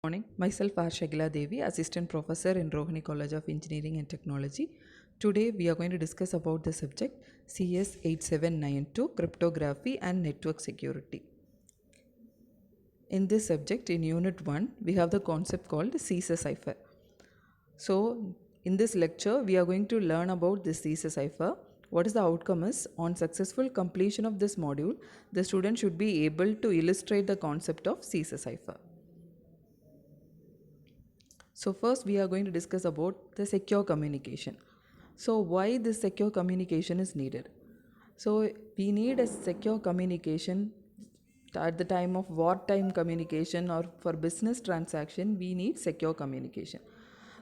Morning. Myself Shagila Devi, Assistant Professor in Rohini College of Engineering and Technology. Today we are going to discuss about the subject CS 8792 Cryptography and Network Security. In this subject, in Unit 1, we have the concept called Ceasar Cipher. So, in this lecture, we are going to learn about this Ceasar Cipher. What is the outcome is, on successful completion of this module, the student should be able to illustrate the concept of Ceasar Cipher. So first we are going to discuss about the secure communication. So why this secure communication is needed? So we need a secure communication at the time of wartime communication, or for business transaction we need secure communication.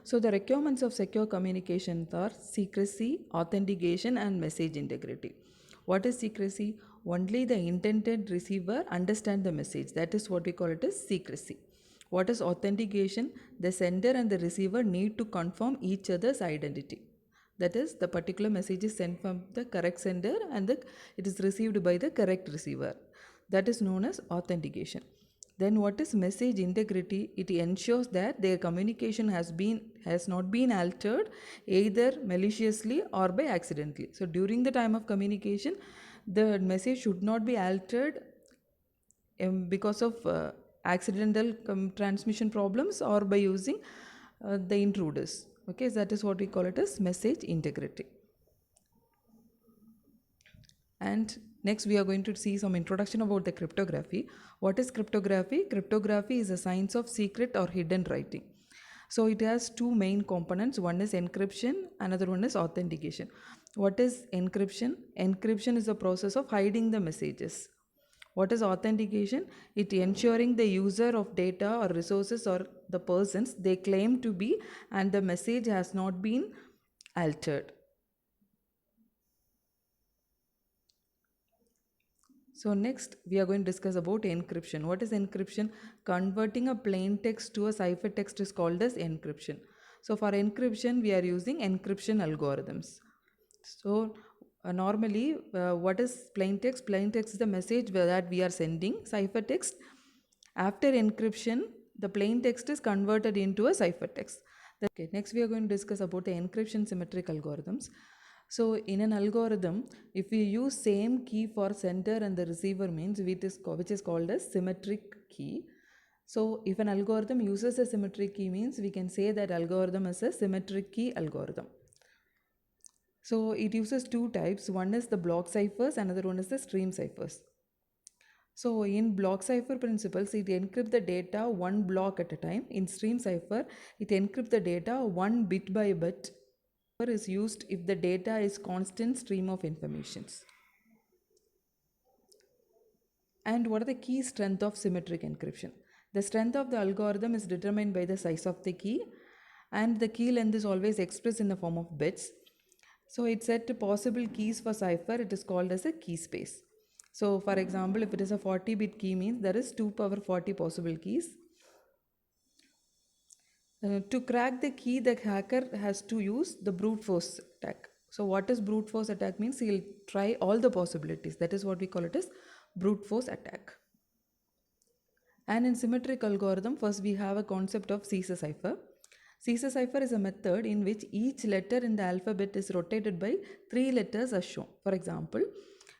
So the requirements of secure communication are secrecy, authentication and message integrity. What is secrecy? Only the intended receiver understand the message. That is what we call it as secrecy. What is authentication? The sender and the receiver need to confirm each other's identity. That is, the particular message is sent from the correct sender and it is received by the correct receiver. That is known as authentication. Then what is message integrity? It ensures that their communication has not been altered either maliciously or by accidentally. So during the time of communication, the message should not be altered because of accidental transmission problems or by using the intruders. Okay, so that is what we call it as message integrity. And next we are going to see some introduction about the cryptography. What is cryptography? Cryptography is a science of secret or hidden writing. So it has two main components. One is encryption, another one is authentication. What is encryption? Encryption is a process of hiding the messages. What is authentication? It ensuring the user of data or resources or the persons they claim to be and the message has not been altered. So next we are going to discuss about encryption. What is encryption? Converting a plain text to a cipher text is called as encryption. So for encryption we are using encryption algorithms. So normally what is plain text? Plain text is the message that we are sending. Cipher text, after encryption the plain text is converted into a cipher text. Okay, next we are going to discuss about the encryption symmetric algorithms. So in an algorithm, if we use same key for sender and the receiver means which is called as symmetric key. So if an algorithm uses a symmetric key means we can say that algorithm is a symmetric key algorithm. So it uses two types. One is the block ciphers, another one is the stream ciphers. So in block cipher principles, it encrypts the data one block at a time. In stream cipher, it encrypts the data one bit by bit. Is used if the data is constant stream of informations. And what are the key strength of symmetric encryption? The strength of the algorithm is determined by the size of the key, and the key length is always expressed in the form of bits. So it's set to possible keys for cipher, it is called as a key space. So for example, if it is a 40-bit key means there is 2 power 40 possible keys. To crack the key, the hacker has to use the brute force attack. So what is brute force attack means? He'll try all the possibilities. That is what we call it as brute force attack. And in symmetric algorithm, first we have a concept of Ceasar cipher. Ceasar cipher is a method in which each letter in the alphabet is rotated by 3 letters as shown. For example,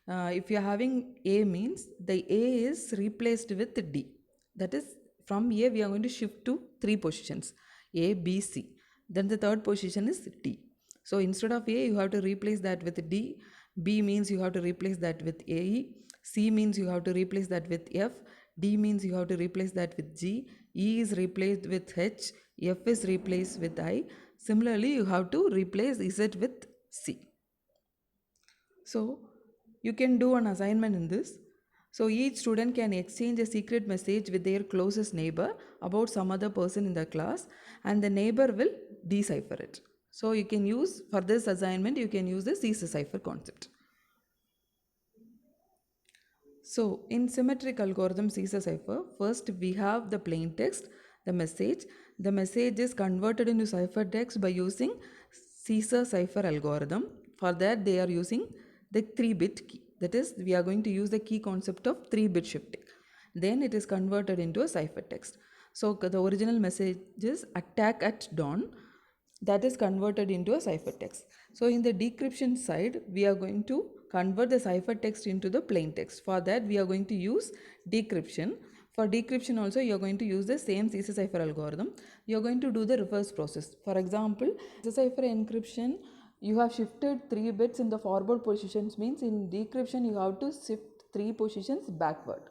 if you are having A means the A is replaced with D. That is, from A we are going to shift to 3 positions. A, B, C. Then the third position is D. So instead of A, you have to replace that with D. B means you have to replace that with AE. C means you have to replace that with F. D means you have to replace that with G. E is replaced with H. F is replaced with I. Similarly, you have to replace Z with C. So you can do an assignment in this. So each student can exchange a secret message with their closest neighbor about some other person in the class, and the neighbor will decipher it. So you can use, for this assignment, you can use the Ceasar cipher concept. So in symmetric algorithm Ceasar cipher, first we have the plain text, the message. The message is converted into ciphertext by using Ceasar cipher algorithm. For that they are using the 3-bit key. That is, we are going to use the key concept of 3-bit shifting. Then it is converted into a ciphertext. So the original message is attack at dawn, that is converted into a ciphertext. So in the decryption side, we are going to convert the ciphertext into the plain text. For that, we are going to use decryption. For decryption also, you are going to use the same Caesar cipher algorithm. You are going to do the reverse process. For example, Caesar cipher encryption, you have shifted 3 bits in the forward positions, means in decryption you have to shift 3 positions backward.